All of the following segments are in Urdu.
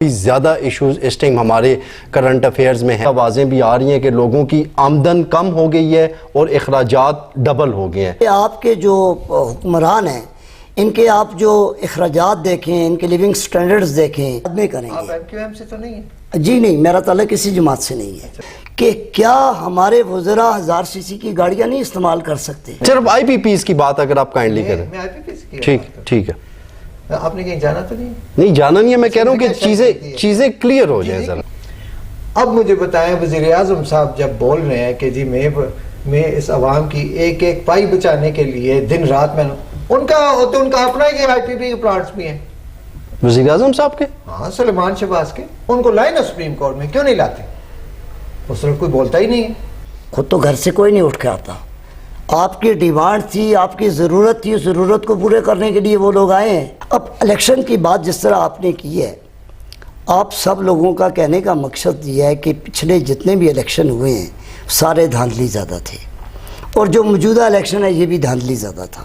زیادہ ایشوز اس ٹائم ہمارے کرنٹ افیئرز میں ہیں. آوازیں بھی آ رہی ہیں کہ لوگوں کی آمدن کم ہو گئی ہے اور اخراجات ڈبل ہو گئے ہیں. آپ کے جو حکمران ہیں ان کے آپ جو اخراجات دیکھیں، ان کے لیونگ سٹینڈرڈز دیکھیں، نہیں کریں گے. آپ ایم کیو ایم سے تو نہیں ہیں؟ جی نہیں، میرا تعلق کسی جماعت سے نہیں ہے. کہ کیا ہمارے وزراء 1000 سی سی کی گاڑیاں نہیں استعمال کر سکتے؟ صرف آئی پی پیز کی بات اگر آپ کائنڈلی کریں. میں آئی پی پی سے کیا ٹھیک ہے. آپ نے کہیں جانا تو نہیں جانا نہیں ہے، میں کہہ رہا ہوں کہ چیزیں کلیئر ہو جائیں ذرا. اب مجھے بتائیں، وزیر اعظم صاحب جب بول رہے ہیں کہ جی میں اس عوام کی ایک ایک پائی بچانے کے لیے دن رات میں ان کا اپنا ہی آئی پی پی کے پلانٹس بھی ہیں وزیر اعظم صاحب کے. ہاں، سلیمان شہباز کے. ان کو لائے نا سپریم کورٹ میں، کیوں نہیں لاتے؟ اس طرف کوئی بولتا ہی نہیں ہے. خود تو گھر سے کوئی نہیں اٹھ کے آتا. آپ کی ڈیمانڈ تھی، آپ کی ضرورت تھی، اس ضرورت کو پورے کرنے کے لیے وہ لوگ آئے ہیں. اب الیکشن کی بات جس طرح آپ نے کی ہے، آپ سب لوگوں کا کہنے کا مقصد یہ ہے کہ پچھلے جتنے بھی الیکشن ہوئے ہیں سارے دھاندلی زیادہ تھے، اور جو موجودہ الیکشن ہے یہ بھی دھاندلی زیادہ تھا.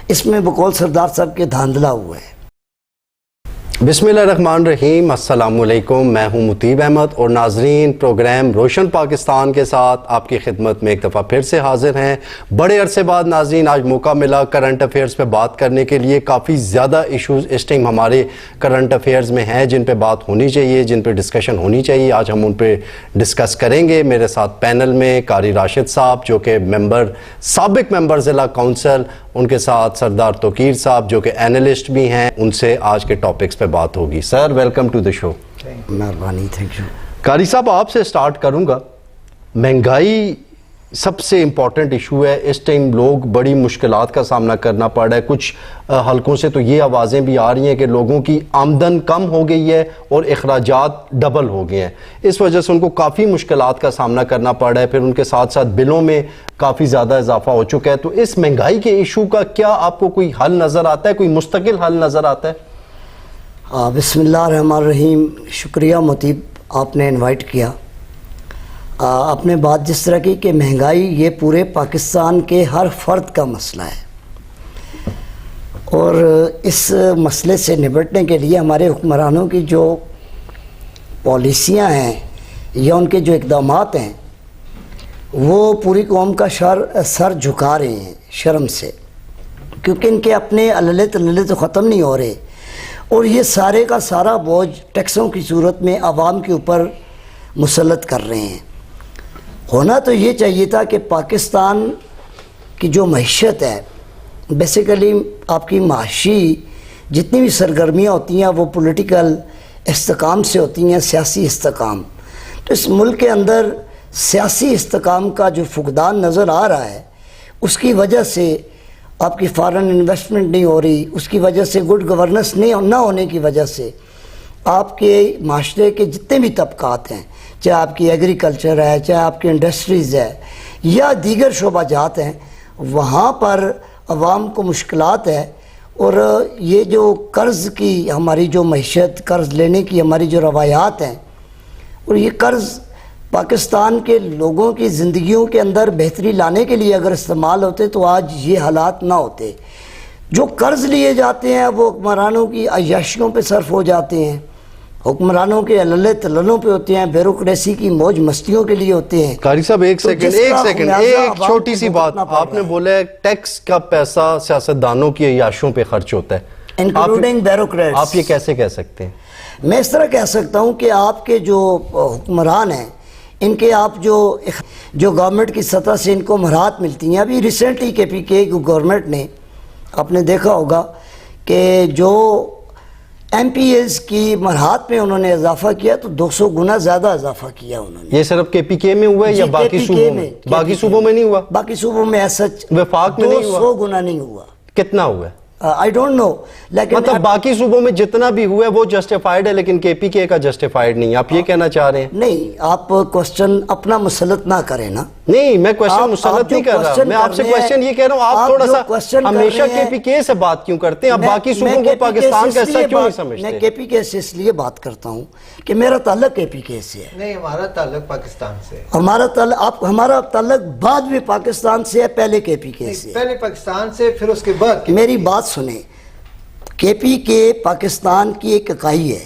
اس میں بقول سردار صاحب کے دھاندلا ہوا ہے. بسم اللہ الرحمن الرحیم. السلام علیکم، میں ہوں مطیب احمد اور ناظرین پروگرام روشن پاکستان کے ساتھ آپ کی خدمت میں ایک دفعہ پھر سے حاضر ہیں. بڑے عرصے بعد ناظرین آج موقع ملا کرنٹ افیئرز پہ بات کرنے کے لیے. کافی زیادہ ایشوز اس ٹائم ہمارے کرنٹ افیئرز میں ہیں جن پہ بات ہونی چاہیے، جن پہ ڈسکشن ہونی چاہیے. آج ہم ان پہ ڈسکس کریں گے. میرے ساتھ پینل میں قاری راشد صاحب جو کہ سابق ممبر ضلع کونسل، ان کے ساتھ سردار توقیر صاحب جو کہ اینالسٹ بھی ہیں. ان سے آج کے ٹاپکس پہ بات ہوگی. سر ویلکم ٹو دی شو. مہربانی، تھینک یو. قاری صاحب آپ سے سٹارٹ کروں گا. مہنگائی سب سے امپورٹنٹ ایشو ہے اس ٹائم. لوگ بڑی مشکلات کا سامنا کرنا پڑ رہا ہے. کچھ حلقوں سے تو یہ آوازیں بھی آ رہی ہیں کہ لوگوں کی آمدن کم ہو گئی ہے اور اخراجات ڈبل ہو گئے ہیں. اس وجہ سے ان کو کافی مشکلات کا سامنا کرنا پڑ رہا ہے. پھر ان کے ساتھ ساتھ بلوں میں کافی زیادہ اضافہ ہو چکا ہے. تو اس مہنگائی کے ایشو کا کیا آپ کو کوئی حل نظر آتا ہے، کوئی مستقل حل نظر آتا ہے؟ بسم اللہ الرحمن الرحیم. شکریہ مطیب، آپ نے انوائٹ کیا. آپ نے بات جس طرح کی کہ مہنگائی یہ پورے پاکستان کے ہر فرد کا مسئلہ ہے، اور اس مسئلے سے نپٹنے کے لیے ہمارے حکمرانوں کی جو پالیسیاں ہیں یا ان کے جو اقدامات ہیں وہ پوری قوم کا سر جھکا رہے ہیں شرم سے، کیونکہ ان کے اپنے عللے تللے تو ختم نہیں ہو رہے، اور یہ سارے کا سارا بوجھ ٹیکسوں کی صورت میں عوام کے اوپر مسلط کر رہے ہیں. ہونا تو یہ چاہیے تھا کہ پاکستان کی جو معیشت ہے، بیسیکلی آپ کی معاشی جتنی بھی سرگرمیاں ہوتی ہیں وہ پولیٹیکل استحکام سے ہوتی ہیں، سیاسی استحکام. تو اس ملک کے اندر سیاسی استحکام کا جو فقدان نظر آ رہا ہے، اس کی وجہ سے آپ کی فارن انویسٹمنٹ نہیں ہو رہی، اس کی وجہ سے گڈ گورننس نہ ہونے کی وجہ سے آپ کے معاشرے کے جتنے بھی طبقات ہیں، چاہے آپ کی ایگریکلچر ہے، چاہے آپ کی انڈسٹریز ہے یا دیگر شعبہ جات ہیں، وہاں پر عوام کو مشکلات ہے. اور یہ جو قرض کی ہماری جو معیشت، قرض لینے کی ہماری جو روایات ہیں، اور یہ قرض پاکستان کے لوگوں کی زندگیوں کے اندر بہتری لانے کے لیے اگر استعمال ہوتے تو آج یہ حالات نہ ہوتے. جو قرض لیے جاتے ہیں وہ حکمرانوں کی عیاشیوں پہ صرف ہو جاتے ہیں، حکمرانوں کے عللے تللوں پہ ہوتے ہیں، بیوروکریسی کی موج مستیوں کے لیے ہوتے ہیں. قاری صاحب ایک سیکنڈ ایک چھوٹی سی بات. آپ نے بولا ہے ٹیکس کا پیسہ سیاستدانوں کی عیاشیوں پہ خرچ ہوتا ہے، انکلوڈنگ بیوروکریٹس. آپ یہ کیسے کہہ سکتے ہیں؟ میں اس طرح کہہ سکتا ہوں کہ آپ کے جو حکمران ہیں، ان کے آپ جو گورنمنٹ کی سطح سے ان کو مراحت ملتی ہیں. ابھی ریسنٹلی کے پی کے گورنمنٹ نے آپ نے دیکھا ہوگا کہ جو ایم پی ایز کی مراحت میں انہوں نے اضافہ کیا تو 200 گنا زیادہ اضافہ کیا انہوں نے. یہ صرف کے پی کے میں ہوا ہے یا باقی صوبوں میں؟ باقی صوبوں میں نہیں ہوا؟ باقی صوبوں میں ایسا وفاق میں نہیں ہوا. 200 گنا نہیں ہوا. کتنا ہوا ہے؟ I don't know. لیکن مطلب باقی صوبوں میں جتنا بھی ہوا ہے وہ جسٹیفائیڈ ہے لیکن کے پی کے کا جسٹیفائیڈ نہیں. آپ یہ کہنا چاہ رہے ہیں؟ نہیں، آپ کوسچن اپنا مسلط نہ کریں نا. نہیں، میں کوسچن مسلط نہیں کر رہا. میں آپ سے کوسچن یہ کہہ رہا ہوں، آپ تھوڑا سا ہمیشہ کے پی کے سے بات کیوں کرتے ہیں؟ آپ باقی صوبوں کو پاکستان کا حصہ کیوں نہیں سمجھتے؟ میں کے پی کے سے اس لیے بات کرتا ہوں کہ میرا تعلق کے پی کے سے ہے. نہیں، ہمارا تعلق پاکستان سے. ہمارا تعلق بعد میں پاکستان سے ہے، پہلے کے پی کے سے. پہلے پاکستان سے، پھر اس کے بعد. میری بات سنیں. کے پی کے پاکستان کی ایک اکائی ہے،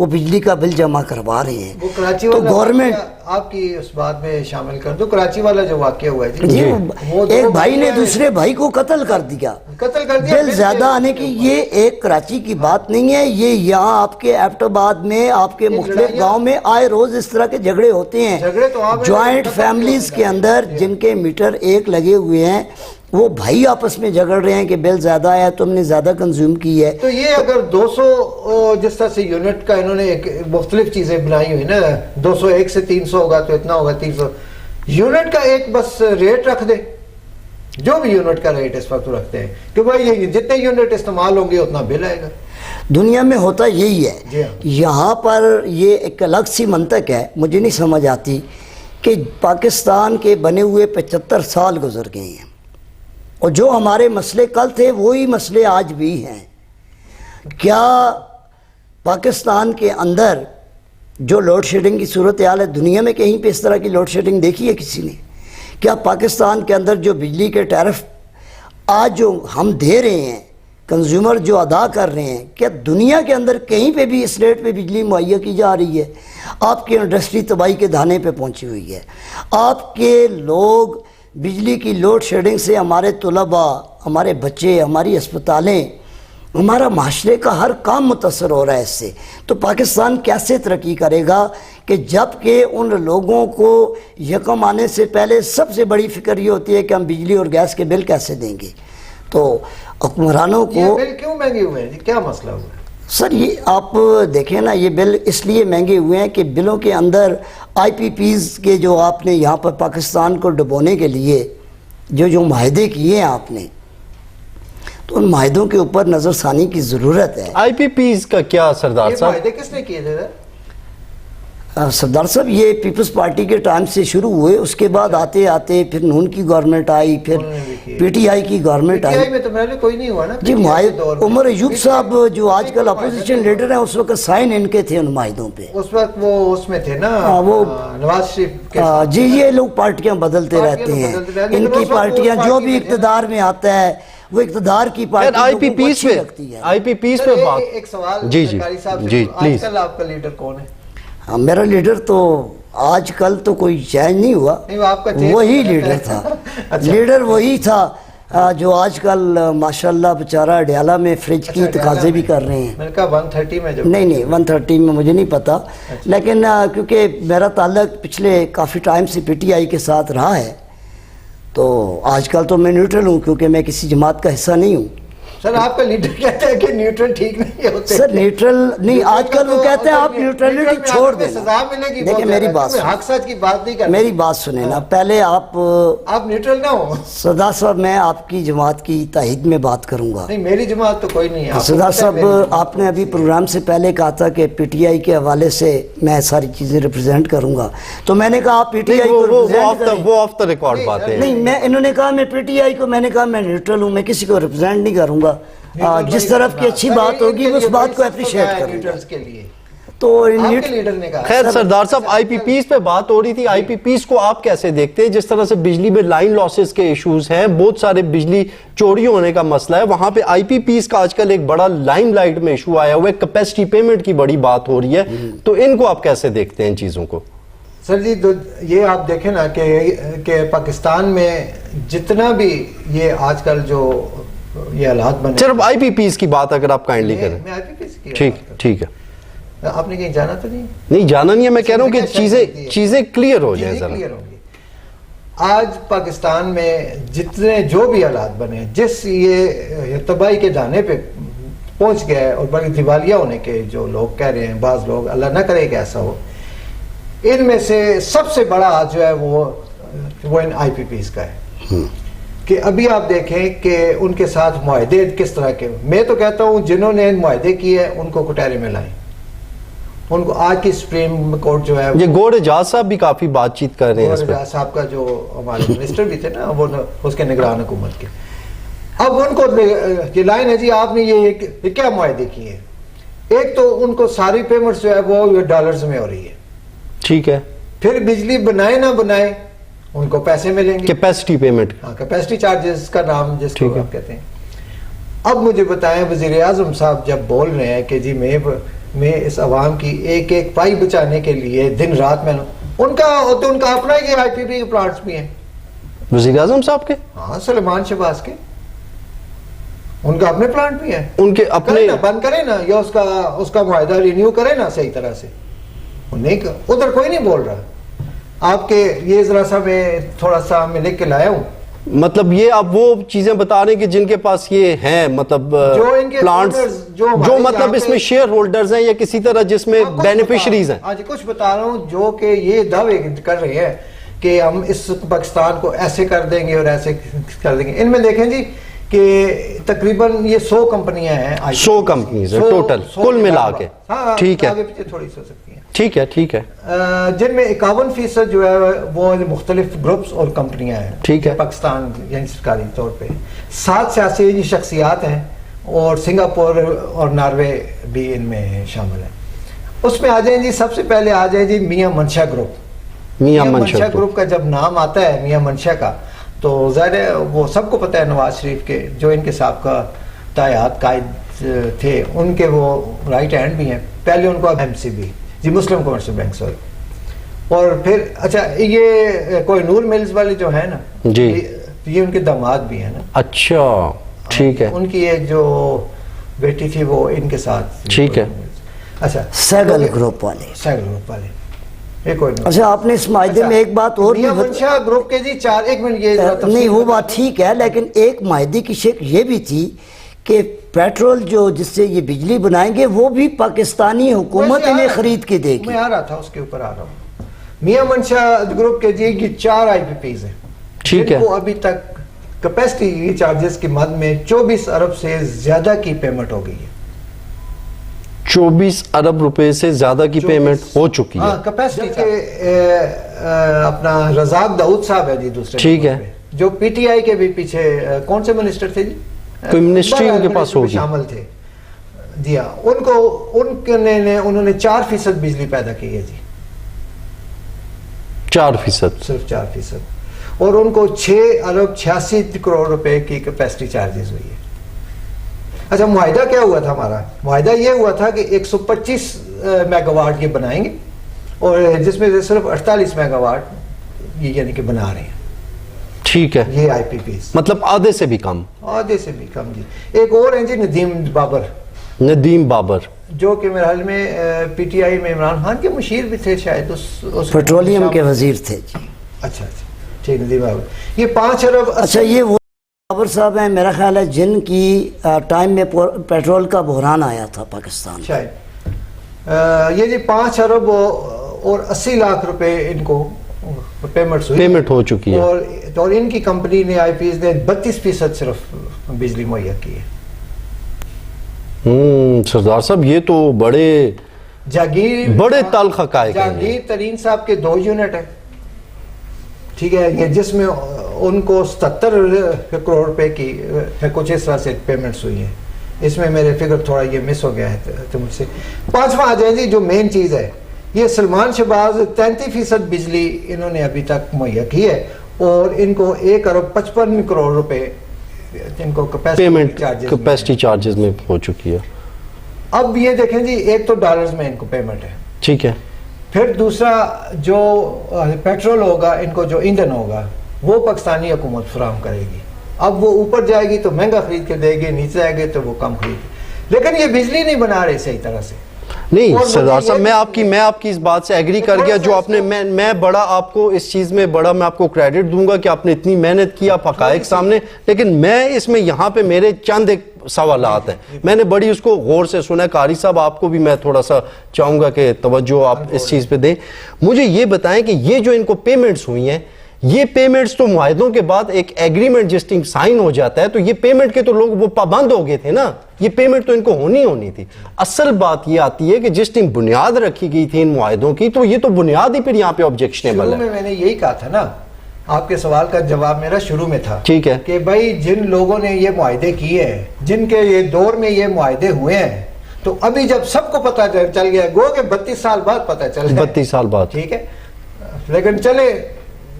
وہ بجلی کا بل جمع کروا رہے ہیں. وہ کراچی تو والا گورنمنٹ آپ کی اس بات میں شامل کر دو. کراچی والا جو واقعہ ہوا ہے جی وہ ایک بھائی نے دوسرے بھائی کو قتل کر دیا. قتل کر دیا. بل زیادہ آنے کی یہ ایک کراچی کی بات نہیں ہے, یہ یہاں آپ کے ایبٹ آباد میں, آپ کے مختلف گاؤں میں آئے روز اس طرح کے جھگڑے ہوتے ہیں. جوائنٹ فیملیز کے اندر جن کے میٹر ایک لگے ہوئے ہیں, وہ بھائی آپس میں جھگڑ رہے ہیں کہ بل زیادہ آیا, تم نے زیادہ کنزیوم کی ہے. تو یہ اگر 200 جس طرح سے یونٹ کا انہوں نے ایک مختلف چیزیں بنائی ہوئی نا, 201 سے 300 ہوگا تو اتنا ہوگا, 300 یونٹ کا ایک بس ریٹ رکھ دے, جو بھی یونٹ کا ریٹ اس وقت رکھتے ہیں کہ بھائی یہ جتنے یونٹ استعمال ہوں گے اتنا بل آئے گا. دنیا میں ہوتا یہی ہے. یہاں پر یہ ایک الگ سی منطق ہے, مجھے نہیں سمجھ آتی کہ پاکستان کے بنے ہوئے 75 سال گزر گئے ہیں, اور جو ہمارے مسئلے کل تھے وہی مسئلے آج بھی ہیں. کیا پاکستان کے اندر جو لوڈ شیڈنگ کی صورتحال ہے, دنیا میں کہیں پہ اس طرح کی لوڈ شیڈنگ دیکھی ہے کسی نے؟ کیا پاکستان کے اندر جو بجلی کے ٹیرف آج جو ہم دے رہے ہیں, کنزیومر جو ادا کر رہے ہیں, کیا دنیا کے اندر کہیں پہ بھی اس ریٹ پہ بجلی مہیا کی جا رہی ہے؟ آپ کی انڈسٹری تباہی کے دھانے پہ پہنچی ہوئی ہے. آپ کے لوگ بجلی کی لوڈ شیڈنگ سے, ہمارے طلباء, ہمارے بچے, ہماری اسپتالیں, ہمارا معاشرے کا ہر کام متاثر ہو رہا ہے اس سے. تو پاکستان کیسے ترقی کرے گا کہ جب کہ ان لوگوں کو یکم آنے سے پہلے سب سے بڑی فکر یہ ہوتی ہے کہ ہم بجلی اور گیس کے بل کیسے دیں گے. تو حکمرانوں کو یہ بل کیوں مہنگے ہوئے ہیں, کیا مسئلہ ہوا ہے؟ سر یہ آپ دیکھیں نا, یہ بل اس لیے مہنگے ہوئے ہیں کہ بلوں کے اندر آئی پی پیز کے جو آپ نے یہاں پر پاکستان کو ڈبونے کے لیے جو معاہدے کیے ہیں آپ نے, تو ان معاہدوں کے اوپر نظر ثانی کی ضرورت ہے. آئی پی پیز کا کیا سردار یہ صاحب؟ معاہدے کس نے کیے تھے؟ سردار صاحب یہ پیپلز پارٹی کے ٹائم سے شروع ہوئے, اس کے بعد آتے آتے پھر نون کی گورنمنٹ آئی, پھر پی ٹی آئی کی گورنمنٹ آئی. میں تو پہلے کوئی نہیں ہوا نا جی عمر ایوب صاحب جو آج کل اپوزیشن لیڈر ہیں, اس وقت سائن ان کے تھے ان معاہدوں پہ. اس وقت وہ اس میں تھے نا وہ نواز شریف کے. جی یہ لوگ پارٹیاں بدلتے رہتے ہیں, ان کی پارٹیاں جو بھی اقتدار میں آتا ہے وہ اقتدار کی پارٹی آئی پی پیز پہ, آئی پی پیز پہ بات. ایک سوال جی جی جی پلیز. آج کل آپ کا لیڈر کون ہے؟ میرا لیڈر تو آج کل تو کوئی چینج نہیں ہوا, وہی لیڈر تھا. لیڈر وہی تھا جو آج کل ماشاءاللہ بیچارہ اڈیالہ میں فریج کی تقاضے بھی کر رہے ہیں. میں نے کہا 130 میں, نہیں 130 میں مجھے نہیں پتا, لیکن کیونکہ میرا تعلق پچھلے کافی ٹائم سے پی ٹی آئی کے ساتھ رہا ہے, تو آج کل تو میں نیوٹرل ہوں کیونکہ میں کسی جماعت کا حصہ نہیں ہوں. سر آپ کا لیڈر کہتا ہے کہ نیوٹرل ٹھیک نہیں ہوتے. سر نیوٹرل نہیں, آج کل وہ کہتے ہیں آپ نیوٹرلٹی چھوڑ دیں. سزا ملے گی. دیکھیں میری بات سنیں, حق سچ کی بات نہیں کرتے. میری بات سنیں نا, پہلے آپ نیوٹرل نہ ہو. سردار صاحب میں آپ کی جماعت کی تائید میں بات کروں گا. نہیں میری جماعت تو کوئی نہیں ہے. سردار صاحب آپ نے ابھی پروگرام سے پہلے کہا تھا کہ پی ٹی آئی کے حوالے سے میں ساری چیزیں ریپرزینٹ کروں گا, تو میں نے کہا آپ پی ٹی آئی کو ریپرزینٹ کریں. وہ آف دا ریکارڈ بات ہے. نہیں انہوں نے کہا میں پی ٹی آئی کو, میں نے کہا میں نیوٹرل ہوں, میں کسی کو ریپرزینٹ نہیں کروں گا. جس طرف کی اچھی بات ہوگی اس بات کو اپریشیٹ کروں گا. تو خیر سردار صاحب, آئی پی پیز پہ بات ہو رہی تھی, آئی پی پیز کو آپ کیسے دیکھتے ہیں؟ جس طرح سے بجلی میں لائن لاسز کے ایشوز ہیں, بہت سارے بجلی چوری ہونے کا مسئلہ ہے, وہاں پہ آئی پی پیز کا آج کل ایک بڑا لائم لائٹ میں ایشو آیا ہوا ہے, کیپیسٹی پیمنٹ کی بڑی بات ہو رہی ہے, تو ان کو آپ کیسے دیکھتے ہیں ان چیزوں کو؟ سر جی یہ آپ دیکھیں نا کہ پاکستان میں جتنا بھی یہ آج کل جو یہ حالات بنے, صرف آئی پی پیز کی بات اگر آپ کائنڈلی کریں. میں آئی پی پیز کی ٹھیک ہے. آپ نے کہیں جانا تو نہیں جانا نہیں ہے, میں کہہ رہا ہوں کہ چیزیں کلیئر ہو جائیں ذرا. آج پاکستان میں جتنے جو بھی حالات بنے, جس یہ تباہی کے دانے پہ پہنچ گئے, اور بڑی دیوالیہ ہونے کے جو لوگ کہہ رہے ہیں, بعض لوگ, اللہ نہ کرے کہ ایسا ہو, ان میں سے سب سے بڑا ہاتھ جو ہے وہ ان آئی پی پیز کا ہے. کہ ابھی آپ دیکھیں کہ ان کے ساتھ معاہدے کس طرح کے, میں تو کہتا ہوں جنہوں نے معاہدے کیے ان کو کٹہرے میں لائیں, ان کو آج کی سپریم کورٹ جو ہے, یہ گوڑ اجاز صاحب بھی کافی بات چیت کر رہے ہیں. گوڑ اجاز صاحب کا جو ہمارے منسٹر بھی تھے نا, وہ اس کے نگران حکومت کے, اب ان کو یہ لائن ہے جی آپ نے یہ کیا معاہدے کیے. ایک تو ان کو ساری پیمنٹس جو ہے وہ ڈالرز میں ہو رہی ہے, ٹھیک ہے, پھر بجلی بنائے نہ بنائے ان کو پیسے ملیں گے, کیپیسٹی پیمنٹ, کیپیسٹی چارجز کا نام جس کو آپ کہتے ہیں. اب مجھے بتائیں وزیر اعظم صاحب جب بول رہے ہیں کہ جی میں میں اس عوام کی ایک ایک پائی بچانے کے لیے دن رات میں ان کا اپنا یہ آئی پی پی پلانٹس بھی ہیں. وزیر اعظم صاحب کے؟ ہاں سلیمان شہباز کے ان کا اپنے پلانٹ بھی ہیں. ان کے اپنے بند کرے نا یا اس کا معاہدہ رینیو کرے نا صحیح طرح سے. ادھر کوئی نہیں بول رہا. آپ کے یہ ذرا سا میں تھوڑا سا میں لکھ کے لایا ہوں. مطلب یہ آپ وہ چیزیں بتا رہے ہیں کہ جن کے پاس یہ ہیں مطلب پلانٹس جو مطلب اس میں شیئر ہولڈرز ہیں یا کسی طرح جس میں بینیفیشریز ہیں. آج کچھ بتا رہا ہوں جو کہ یہ دعوے کر رہے ہیں کہ ہم اس پاکستان کو ایسے کر دیں گے اور ایسے کر دیں گے. ان میں دیکھیں جی کہ تقریباً یہ 100 کمپنیاں ہیں. 100 کمپنیز ہیں ٹوٹل کل ملا کے. ٹھیک ہے, آگے پیچھے تھوڑی سو سکتی ہیں. ٹھیک ہے ٹھیک ہے. جن میں 51% جو ہے وہ مختلف گروپس اور کمپنیاں ہیں. ٹھیک ہے. پاکستان یعنی سرکاری طور پہ 7 سیاسی شخصیات ہیں اور سنگاپور اور ناروے بھی ان میں شامل ہیں. اس میں آ جائیں جی, سب سے پہلے آ جائیں جی میاں منشا گروپ. میاں منشا گروپ کا جب نام آتا ہے میاں منشا کا تو ظاہر ہے وہ سب کو پتہ ہے نواز شریف کے جو ان کے سابقہ تایات قائد تھے ان کے وہ رائٹ ہینڈ بھی ہیں. پہلے ان کو MCB جی مسلم کمرشل بینک سوری, اور پھر اچھا یہ کوئی نور ملز والے جو ہیں نا جی یہ ان کے داماد بھی ہیں نا. اچھا ٹھیک ہے. ان کی ایک جو بیٹی تھی وہ ان کے ساتھ. ٹھیک ہے. اچھا سیگل گروپ والے. سیگل گروپ والے. اچھا آپ نے اس معاہدے میں ایک بات اور بھی منشا گروپ کے جی 4 ایک منٹ یہ نہیں وہ بات ٹھیک ہے, لیکن ایک معاہدے کی شکل یہ بھی تھی کہ پیٹرول جو جس سے یہ بجلی بنائیں گے وہ بھی پاکستانی حکومت انہیں خرید کے دے گی. میں آ رہا تھا اس کے اوپر آ رہا ہوں. میاں منشا گروپ کے جی یہ 4 IPPs ہیں. ٹھیک ہے. وہ ابھی تک کیپیسٹی چارجز کی مد میں 24 ارب سے زیادہ کی پیمنٹ ہو گئی ہے. 24 ارب روپے سے زیادہ کی پیمنٹ ہو چکی ہے. ہاں کیپیسٹی کے اپنا رزاق داؤد صاحب ہے جی دوسرے. ٹھیک ہے. جو PTI کے بھی پیچھے کون سے منسٹر تھے جی, کوئی منسٹری ان کے پاس ہوگی شامل تھے جی ہاں. انہوں نے 4% بجلی پیدا کی ہے جی. 4% صرف 4%. اور ان کو 6 ارب 86 کروڑ روپے کی کیپیسٹی چارجز ہوئی ہے. اچھا معاہدہ کیا ہوا تھا ہمارا؟ معاہدہ یہ ہوا تھا کہ 125 میگا واٹ یہ بنائیں گے اور جس میں سے صرف 48 میگا واٹ یہ یعنی کہ بنا رہے ہیں. ٹھیک ہے. یہ IPPs مطلب آدھے سے بھی کم. آدھے سے بھی کم جی. ایک اور ہیں جی ندیم بابر جو کہ میرے حال میں PTI میں عمران خان کے مشیر بھی تھے شاید, اس پیٹرولیم کے وزیر تھے جی. اچھا ٹھیک. ندیم بابر یہ 5 ارب. اچھا یہ وہ بابر صاحب ہیں میرا خیال ہے جن کی ٹائم میں پیٹرول کا بحران آیا تھا پاکستان شاید. یہ جی 5 ارب اور 80 لاکھ روپے ان کو پیمنٹ ہو چکی ہے. اور ان کی کمپنی نے IPs نے 32% صرف بجلی مہیا کی ہے. سردار صاحب یہ تو بڑے تلخ حقائق ہیں. جہانگیر ترین صاحب کے 2 یونٹ ہیں. ٹھیک ہے. یہ جس میں ان کو 77 کروڑ روپے کی کچھ اس طرح سے پیمنٹس ہوئی ہیں. اس میں میرے فگر تھوڑا یہ مس ہو گیا ہے تو مجھ سے. 5واں آ جائیں جی جو مین چیز ہے, یہ سلمان شہباز 33% بجلی انہوں نے ابھی تک مہیا کی ہے اور ان کو 1 ارب 55 کروڑ روپے ان کو کیپیسٹی چارجز میں ہو چکی ہے. اب یہ دیکھیں جی ایک تو ڈالرز میں ان کو پیمنٹ ہے. ٹھیک ہے. پھر دوسرا جو پیٹرول ہوگا ان کو جو ایندھن ہوگا وہ پاکستانی حکومت فراہم کرے گی. اب وہ اوپر جائے گی تو مہنگا خرید کے دے گی, نیچے جائے گی تو وہ کم خرید گی. لیکن یہ بجلی نہیں بنا رہے صحیح طرح سے. نہیں سردار صاحب میں آپ کی اس بات سے ایگری کر گیا جو آپ نے میں بڑا آپ کو اس چیز میں بڑا میں آپ کو کریڈٹ دوں گا کہ آپ نے اتنی محنت کی, آپ حقائق سامنے. لیکن میں اس میں یہاں پہ میرے چند ایک سوالات ہیں, میں نے بڑی اس کو غور سے سنا ہے. قاری صاحب آپ کو بھی میں تھوڑا سا چاہوں گا کہ توجہ آپ اس چیز پہ دیں. مجھے یہ بتائیں کہ یہ جو ان کو پیمنٹس ہوئی ہیں یہ پیمنٹس تو معاہدوں کے بعد ایک ایگریمنٹ جس ٹائم سائن ہو جاتا ہے تو یہ پیمنٹ کے تو لوگ وہ پابند ہو گئے تھے نا, یہ پیمنٹ تو ان کو ہونی تھی. اصل بات یہ آتی ہے کہ جس ٹائم بنیاد رکھی گئی تھی ان معاہدوں کی تو یہ تو بنیاد ہی پھر یہاں پہ آبجیکشنیبل ہے. میں نے یہی کہا تھا نا, آپ کے سوال کا جواب میرا شروع میں تھا. ٹھیک ہے. کہ بھائی جن لوگوں نے یہ معاہدے کیے ہیں, جن کے یہ دور میں یہ معاہدے ہوئے ہیں, تو ابھی جب سب کو پتہ چل گیا, گو کہ 32 سال بعد پتہ چل گیا, 32 سال بعد. ٹھیک ہے. لیکن چلے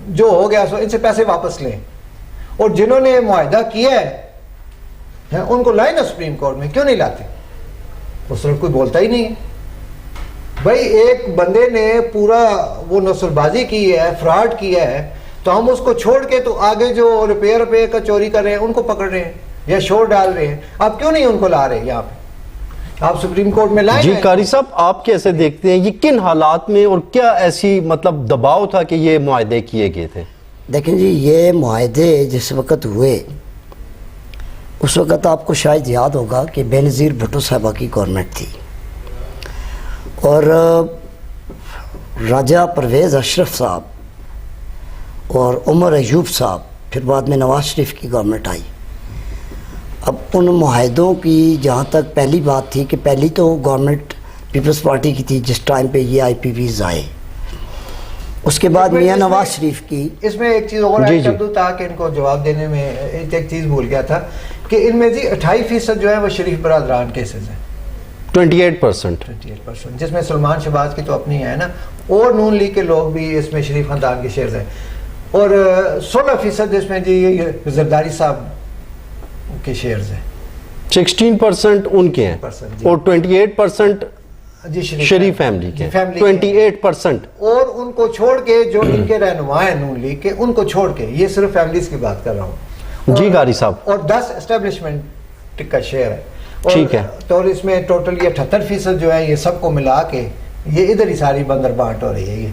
جو ہو گیا سو ان سے پیسے واپس لیں. اور جنہوں نے معاہدہ کیا ہے ان کو لائیں نا سپریم کورٹ میں, کیوں نہیں لاتے؟ وہ صرف کوئی بولتا ہی نہیں ہے. بھائی ایک بندے نے پورا وہ نسل بازی کی ہے, فراڈ کیا ہے, تو ہم اس کو چھوڑ کے تو آگے جو روپے کا چوری کر رہے ہیں ان کو پکڑ رہے ہیں یا شور ڈال رہے ہیں. آپ کیوں نہیں ان کو لا رہے یہاں پہ؟ آپ سپریم کورٹ میں لائیں. جی قاری صاحب آپ کیسے دیکھتے ہیں یہ کن حالات میں اور کیا ایسی مطلب دباؤ تھا کہ یہ معاہدے کیے گئے تھے؟ دیکھیں جی, یہ معاہدے جس وقت ہوئے اس وقت آپ کو شاید یاد ہوگا کہ بے نظیر بھٹو صاحبہ کی گورنمنٹ تھی اور راجہ پرویز اشرف صاحب اور عمر ایوب صاحب, پھر بعد میں نواز شریف کی گورنمنٹ آئی. اب ان معاہدوں کی جہاں تک پہلی بات تھی کہ پہلی تو گورنمنٹ پیپلز پارٹی کی تھی جس ٹائم پہ یہ آئی پی ویز آئے, اس کے بعد میاں نواز شریف کی. اس میں ایک چیز اور ایڈ کر دوں تاکہ ان کو جواب دینے میں ایک چیز بھول گیا تھا کہ ان میں جی 28% جو ہے وہ شریف برادران کیسز ہیں, 28%, جس میں سلمان شہباز کی تو اپنی ہے نا, اور نون لیگ کے لوگ بھی اس میں شریف خاندان کے شیئرز ہیں, اور 16% اس میں جی زرداری صاحب کے شیئرز ہیں. 16% ان کے ہیں اور 28% جی شریف فیملی کے, 28%. اور ان کو چھوڑ کے جو ان کے رہنما ہیں نون لیگ کے, ان کو چھوڑ کے, یہ صرف فیملیز کی بات کر رہا ہوں. جی قاری صاحب. اور 10 اسٹیبلشمنٹ کا شیئر ہے. ٹھیک ہے. تو اس میں ٹوٹل یہ 78% جو ہے یہ سب کو ملا کے یہ ادھر ہی ساری بندر بانٹ ہو رہی ہے.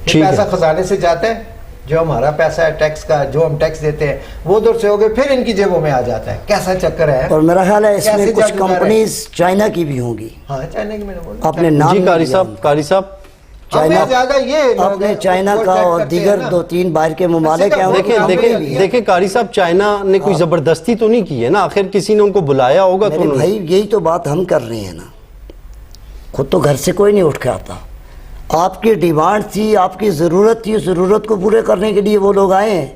یہ پیسہ خزانے سے جاتا ہے, جو ہمارا پیسہ ہے ٹیکس کا, جو ہم ٹیکس دیتے ہیں وہ ادھر سے ہو گئے پھر ان کی جیبوں میں آ جاتا ہے. کیسا چکر ہے. اور میرا خیال ہے اس میں کچھ کمپنیز چائنا کی بھی ہوں گی. ہاں چائنا کی میں نے بولا. آپ نے نام جی قاری صاحب اپنے چائنا کا اور دیگر 2-3 باہر کے ممالک ہیں. دیکھیں قاری صاحب, چائنا نے کوئی زبردستی تو نہیں کی ہے نا, آخر کسی نے ان کو بلایا ہوگا تو بھائی یہی تو بات ہم کر رہے ہیں نا, خود تو گھر سے کوئی نہیں اٹھ کے آتا. آپ کی ڈیمانڈ تھی, آپ کی ضرورت تھی, ضرورت کو پورے کرنے کے لیے وہ لوگ آئے ہیں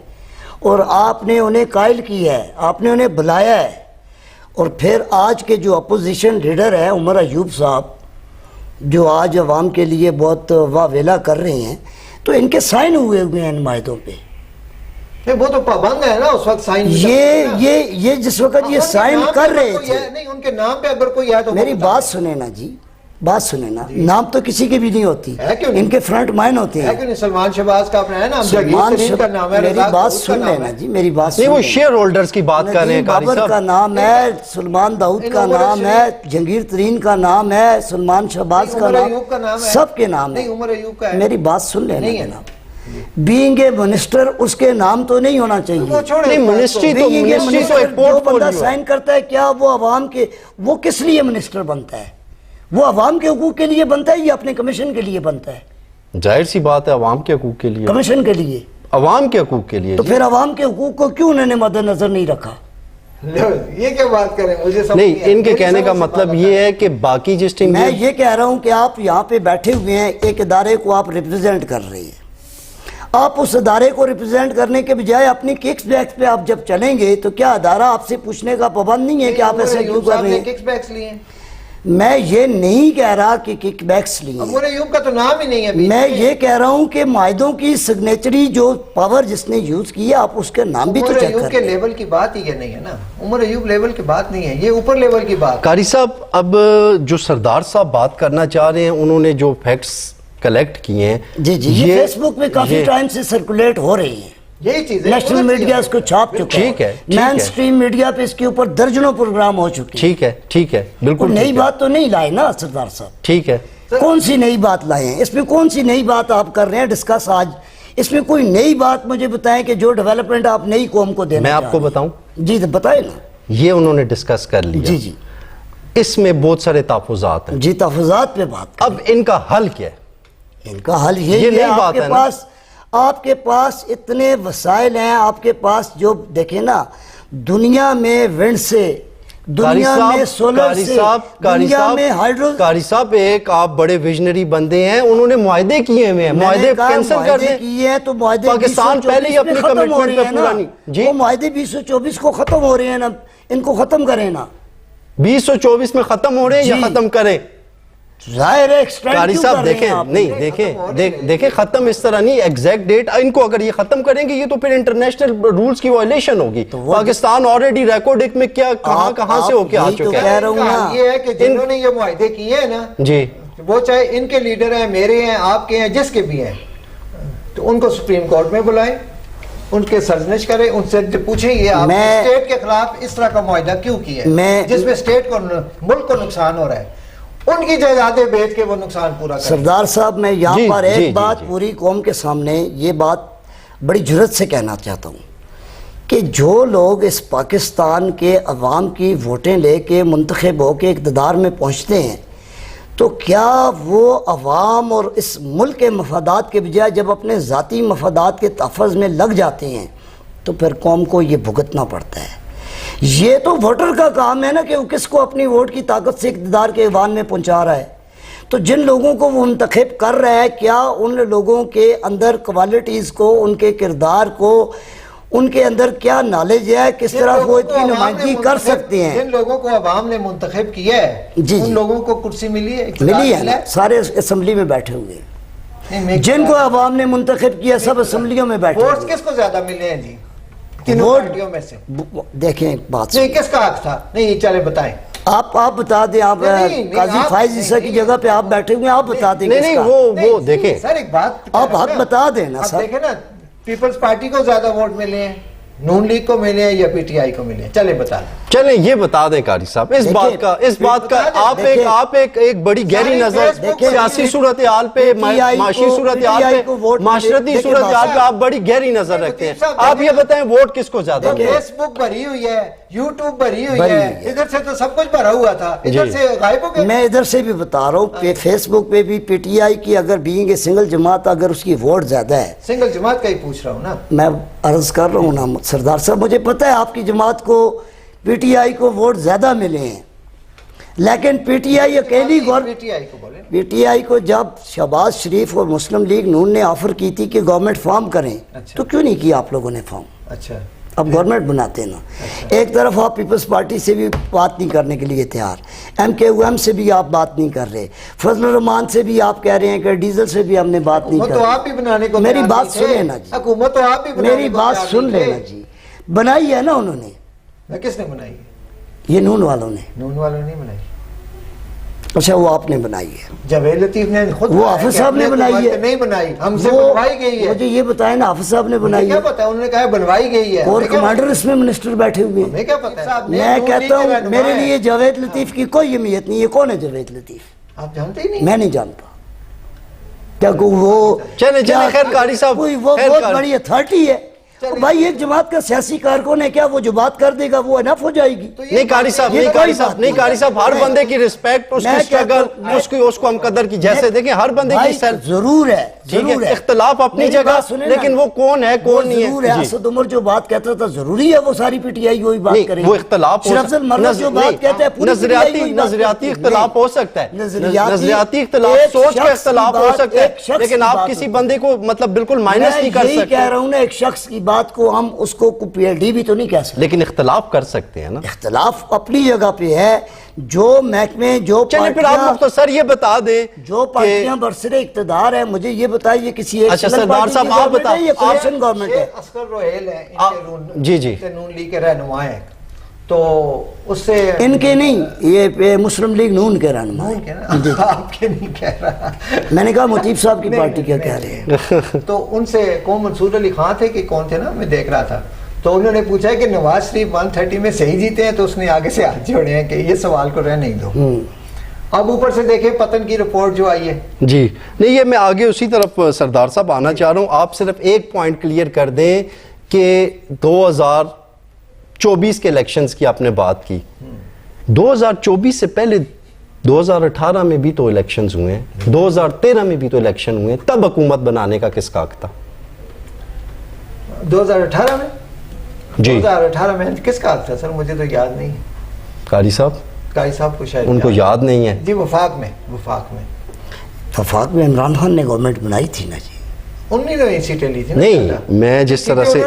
اور آپ نے انہیں قائل کیا ہے, آپ نے انہیں بلایا ہے. اور پھر آج کے جو اپوزیشن لیڈر ہیں عمر ایوب صاحب, جو آج عوام کے لیے بہت واہ ویلا کر رہے ہیں, تو ان کے سائن ہوئے ہیں ان معاہدوں پہ. وہ تو پابند ہے نا اس وقت سائن. یہ جس وقت یہ سائن کر رہے تھے, نہیں ان کے نام پہ اگر کوئی ہے تو میری بات سنیں نا جی, بات سنیں نا, نام تو کسی کے بھی نہیں ہوتی, ان کے فرنٹ مائن ہوتے ہیں. سلمان شہباز کا اپنا ہے نا, میری بات سن لینا جی, میری بات نہیں, وہ شیئر ہولڈرز کی بات کر رہے ہیں. بابر کا نام ہے, سلمان داؤد کا نام ہے, جہانگیر ترین کا نام ہے, سلمان شہباز کا نام, سب کے نام ہے. میری بات سن لینا جناب. بینگ اے منسٹر اس کے نام تو نہیں ہونا چاہیے. نہیں, منسٹری تو جو بندہ سائن کرتا ہے کیا وہ عوام کے, وہ کس لیے منسٹر بنتا ہے؟ وہ عوام کے حقوق کے لیے بنتا ہے یا اپنے کمیشن کے لیے بنتا ہے؟ ظاہر سی بات ہے عوام کے حقوق کے لیے, کمیشن کے لیے, عوام کے حقوق کے لیے. تو پھر عوام کے حقوق کو کیوں انہوں نے مد نظر نہیں رکھا؟ یہ کیا بات کریں, مجھے نہیں, ان کے کہنے کا مطلب یہ ہے کہ باقی جس ٹیم, میں یہ کہہ رہا ہوں کہ آپ یہاں پہ بیٹھے ہوئے ہیں, ایک ادارے کو آپ ریپرزینٹ کر رہے ہیں. آپ اس ادارے کو ریپرزینٹ کرنے کے بجائے اپنی ککس بیکس پہ آپ جب چلیں گے تو کیا ادارہ آپ سے پوچھنے کا پابند نہیں ہے کہ آپ ایسے کیوں کر رہے ہیں؟ میں یہ نہیں کہہ رہا کہ کک بیکس لیے, عمر ایوب کا تو نام ہی نہیں ہے. میں یہ کہہ رہا ہوں کہ معاہدوں کی سگنیچری جو پاور جس نے یوز کی ہے, آپ اس کے نام بھی تو چیک کریں. عمر ایوب کے لیول کی بات ہی نہیں ہے نا, عمر ایوب لیول کی بات نہیں ہے, یہ اوپر لیول کی بات. قاری صاحب, اب جو سردار صاحب بات کرنا چاہ رہے ہیں, انہوں نے جو فیکٹس کلیکٹ کیے ہیں, جی یہ فیس بک میں کافی ٹائم سے سرکولیٹ ہو رہی ہیں, یہی چیز ہے. نیشنل میڈیا اس کو چھاپ چکا ہے, مین سٹریم میڈیا پہ اس کے اوپر درجنوں پروگرام ہو چکے ہیں. ٹھیک ہے, بالکل نئی بات تو نہیں لائے نا سردار صاحب. ٹھیک ہے, کون سی نئی بات لائے ہیں اس میں؟ کون سی نئی بات آپ کر رہے ہیں ڈسکس آج؟ اس میں کوئی نئی بات مجھے بتائیں کہ جو ڈیولپمنٹ آپ نئی قوم کو دینا. میں آپ کو بتاؤں. جی بتائیں نا. یہ انہوں نے ڈسکس کر لیا. جی اس میں بہت سارے تحفظات ہیں. جی تحفظات پہ بات. اب ان کا حل کیا ہے؟ ان کا حل یہ ہے, آپ کے پاس اتنے وسائل ہیں, آپ کے پاس جو دیکھیں نا, دنیا میں ونڈ سے, دنیا میں سولر سے, دنیا میں ہائیڈرو. قاری صاحب, ایک آپ بڑے ویژنری بندے ہیں, انہوں نے معاہدے کیے ہوئے ہیں, معاہدے کینسل کر دیں. کیے ہیں تو معاہدے پاکستان پہلے ہی اپنی کمٹمنٹ پہ پورا نہیں. جی وہ معاہدے 2024 کو ختم ہو رہے ہیں نا, ان کو ختم کریں نا. 2024 میں ختم ہو رہے ہیں یا ختم کریں؟ ظاہر ہے قاری صاحب دیکھیں ختم اس طرح نہیں, ایگزیکٹ ڈیٹ ان کو اگر یہ ختم کریں گے یہ تو پھر انٹرنیشنل رولز کی وائلیشن ہوگی. پاکستان آلریڈی ریکارڈ ایک میں کیا کہاں سے ہو کے آ چکا ہے. یہ ہے کہ جنہوں نے یہ معاہدے کیے ہیں نا, جی وہ چاہے ان کے لیڈر ہیں, میرے ہیں, آپ کے ہیں, جس کے بھی ہیں, تو ان کو سپریم کورٹ میں بلائیں, ان کے سرزنش کریں, ان سے پوچھیں یہ آپ اسٹیٹ کے خلاف اس طرح کا معاہدہ کیوں کیا ہے جس میں اسٹیٹ کو, ملک کو نقصان ہو رہا ہے. ان کی جائیدادیں بیچ کے وہ نقصان پورا کریں. سردار صاحب میں یہاں پر ایک بات پوری قوم کے سامنے یہ بات بڑی جرات سے کہنا چاہتا ہوں کہ جو لوگ اس پاکستان کے عوام کی ووٹیں لے کے منتخب ہو کے اقتدار میں پہنچتے ہیں, تو کیا وہ عوام اور اس ملک کے مفادات کے بجائے جب اپنے ذاتی مفادات کے تحفظ میں لگ جاتے ہیں تو پھر قوم کو یہ بھگتنا پڑتا ہے. یہ تو ووٹر کا کام ہے نا کہ وہ کس کو اپنی ووٹ کی طاقت سے اقتدار کے ایوان میں پہنچا رہا ہے. تو جن لوگوں کو وہ منتخب کر رہا ہے, کیا ان لوگوں کے اندر کوالٹیز کو, ان کے کردار کو, ان کے اندر کیا نالج ہے, کس طرح وہ اتنی نمائندگی کر سکتے ہیں. جن لوگوں کو عوام نے منتخب کیا ہے ان لوگوں کو کرسی ملی ہے, ملی ہے نا, سارے اسمبلی میں بیٹھے ہوئے ہیں. جن کو عوام نے منتخب کیا سب اسمبلیوں میں بیٹھے ہوئے. ووٹس کس کو زیادہ ملے ہیں جی تینوں پارٹیوں میں سے؟ دیکھیں بات نہیں, کس کا حق تھا؟ نہیں چلے بتائیں, آپ بتا دیں. آپ قاضی فائز عیسیٰ کی جگہ پہ آپ بیٹھے ہوئے ہیں, آپ بتا دیں. نہیں وہ دیکھیں سر ایک بات, آپ حق بتا دیں نا سر. دیکھیں نا, پیپلز پارٹی کو زیادہ ووٹ ملے ہیں, نون لیگ کو ملے ہیں یا پی ٹی آئی کو ملے ہیں؟ چلے بتا دیں. چلیں یہ بتا دیں قاری صاحب, اس بات کا آپ ایک بڑی گہری نظر سیاسی صورتحال پہ, معاشی صورتحال پہ, معاشرتی صورتحال پہ آپ بڑی گہری نظر رکھتے ہیں. آپ یہ بتائیں ووٹ کس کو زیادہ؟ فیس بک بھری ہوئی ہے, یوٹیوب بھری ہوئی ہے, ادھر سے تو سب کچھ بھرا ہوا تھا, ادھر سے غائب ہو گئے. میں ادھر سے بھی بتا رہا ہوں, فیس بک پہ بھی پی ٹی آئی کی اگر بینگ سنگل جماعت اگر اس کی ووٹ زیادہ ہے, سنگل جماعت کا ہی پوچھ رہا ہوں نا, میں عرض کر رہا ہوں نا سردار صاحب, مجھے پتہ ہے آپ کی جماعت کو پی ٹی آئی کو ووٹ زیادہ ملے ہیں, لیکن پی ٹی آئی اکیلی پی ٹی آئی کو جب شہباز شریف اور مسلم لیگ نون نے آفر کی تھی کہ گورنمنٹ فارم کریں, تو کیوں نہیں کیا آپ لوگوں نے فارم؟ اچھا اب گورنمنٹ بناتے ہیں نا. ایک طرف آپ پیپلز پارٹی سے بھی بات نہیں کرنے کے لیے تیار, ایم کے او ایم سے بھی آپ بات نہیں کر رہے, فضل الرحمان سے بھی آپ کہہ رہے ہیں کہ ڈیزل سے بھی ہم نے بات نہیں تو آپ بھی بنانے کو میری بات سن لینا جی, حکومت تو آپ بھی میری بات سن لینا جی. بنائی ہے نا انہوں نے, کس نے بنائی؟ یہ نون والوں نے. نون والوں نے بنائی. اچھا وہ آپ نے بنائی ہے, جاوید لطیف نے خود, وہ حافظ صاحب نے بنائی ہے. نہیں بنائی, ہم سے بنوائی گئی ہے. مجھے یہ بتائیں نا, حافظ صاحب نے بنائی ہے. کیا پتا, انہوں نے کہا بنوائی گئی ہے. اور کمانڈر اس میں منسٹر بیٹھے ہوئے ہیں. ہمیں کیا پتا. میں کہتا ہوں میرے لیے جاوید لطیف کی کوئی اہمیت نہیں ہے. کون ہے جاوید لطیف؟ آپ جانتے ہی نہیں. میں نہیں جانتا. کیا وہ خیر قاری صاحب کوئی وہ بہت بڑی اتھارٹی ہے بھائی, ایک جماعت کا سیاسی کارکن ہے, کیا وہ جو بات کر دے گا وہ انف ہو جائے گی؟ نہیں قاری صاحب, نہیں قاری صاحب, ہر بندے کی رسپیکٹ, اس کی سٹرگل, اس کو ہم قدر کی, جیسے دیکھیں ہر بندے کی سیلف ضرور ہے, اختلاف اپنی جگہ, لیکن وہ کون ہے کون نہیں ہے. ضرور ہے, اسد عمر جو بات کہتا تھا ضروری ہے وہ ساری پی ٹی آئی وہی بات کرے. وہ اختلاف جو بات کہتا ہے نظریاتی اختلاف ہو سکتا ہے, نظریاتی اختلاف, سوچ کا اختلاف ہو سکتا ہے, لیکن آپ کسی بندے کو مطلب بالکل مائنس نہیں کر سکتے. کہہ رہا ہوں نا, ایک شخص کی بات کو ہم اس کو پی ایل ڈی بھی تو نہیں کہہ سکتے, لیکن اختلاف کر سکتے ہیں نا. اختلاف اپنی جگہ پہ ہے. جو محکمے, جو چلیں پھر آپ مختصر یہ بتا دیں, جو پارٹیاں برسر اقتدار ہے, مجھے یہ بتائیے کسی ایک سردار صاحب آپ بتائیں, یہ کولیشن گورنمنٹ ہے. عسکر روہیل ہے جی نون لیگ کے رہنما ہیں, تو اس سے ان کے نہیں, یہ مسلم لیگ نون کے رہنما. آپ کے نہیں کہہ رہا, میں نے کہا مطیب صاحب کی پارٹی کیا کہہ رہے ہیں. تو ان سے کون, منصور علی خان تھے کہ کون تھے نا, میں دیکھ رہا تھا, تو انہوں نے پوچھا کہ نواز شریف 130 میں صحیح جیتے ہیں, تو اس نے آگے سے ہاتھ جوڑے ہیں کہ یہ سوال کو رہ نہیں دو. اب اوپر سے دیکھیں پتن کی رپورٹ جو آئی ہے. جی نہیں, یہ میں آگے اسی طرف سردار صاحب آنا چاہ رہا ہوں. آپ صرف ایک پوائنٹ کلیئر کر دیں کہ 2024 کے الیکشنز کی آپ نے بات کی, 2024 سے پہلے 2018 میں بھی تو الیکشنز ہوئے ہیں, 2013 میں بھی تو الیکشن ہوئے ہیں, تب حکومت بنانے کا کس کا حق تھا؟ 2018 میں جی 2018 میں کس کا حق تھا سر؟ مجھے تو یاد نہیں ہے. قاری صاحب کو شاید ان کو یاد نہیں ہے. جی وفاق میں عمران خان نے گورنمنٹ بنائی تھی نا جی, انہوں نے سیٹیں لی تھی. نہیں, میں جس طرح سے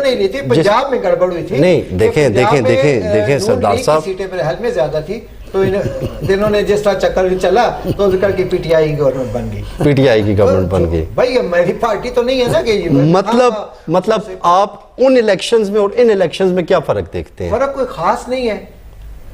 پنجاب میں گڑبڑ ہوئی تھی. نہیں دیکھیں سردار صاحب, سیٹیں پر حل میں زیادہ تھی, تو انہوں نے جس طرح چکر چلا تو ذکر کی پی ٹی آئی کی گورنمنٹ بن گئی. پی ٹی آئی کی گورنمنٹ بن گئی. بھائی میری پارٹی تو نہیں ہے نا کہ مطلب آپ ان الیکشنز میں اور ان الیکشنز میں کیا فرق دیکھتے ہیں؟ فرق کوئی خاص نہیں ہے.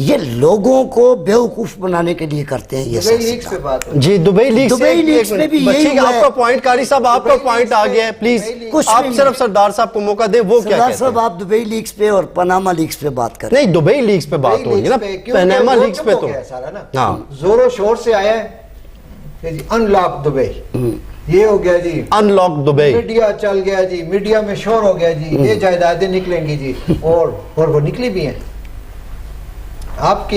یہ لوگوں کو بیوقوف بنانے کے لیے کرتے ہیں یہ دبئی لیگز پہ بات ہو جی دبئی لیگ دبئی لیگز میں بھی یہی ہوا آپ ہے۔ کا پوائنٹ قاری صاحب آپ کا پوائنٹ آ گیا ہے پلیز کچھ آپ نہیں۔ صرف سردار صاحب کو موقع دیں وہ کیا سردار کہتے صاحب ہیں آپ دبئی لیگز پہ اور پاناما لیگز پہ بات کریں. نہیں دبئی لیگز پہ بات ہو رہی ہے نا پیناما لیگز پہ تو ہاں زور و شور سے آیا ہے کہ جی ان لاک دبئی یہ ہو گیا جی ان لاک دبئی میڈیا چل گیا جی میڈیا میں شور ہو گیا جی یہ جائیدادیں نکلیں گی جی اور وہ نکلی بھی ہیں آپ